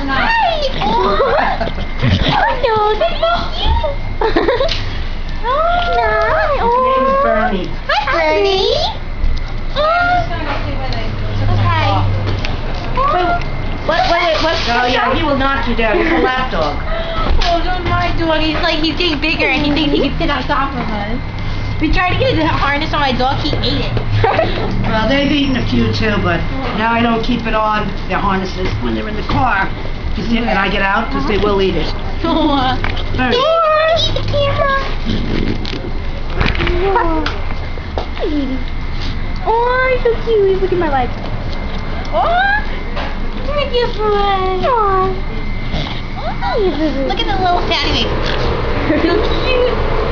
not. Hi! Oh no, that's so cute! Oh no! His name is Bernie. Hi, Bernie! Okay. Wait, Oh yeah, he will knock you down. He's a lap dog. Oh, don't mind dog. He's getting bigger and he thinks he can sit on top of us. We tried to get a harness on my dog, he ate it. Well, they've eaten a few too, but now I don't keep it on their harnesses when they're in the car. And I get out because they will eat it. Bernie. Eat the camera. Oh, you're so cute. Look at my legs. Oh, look at your foot. Look at the little fatty. So cute.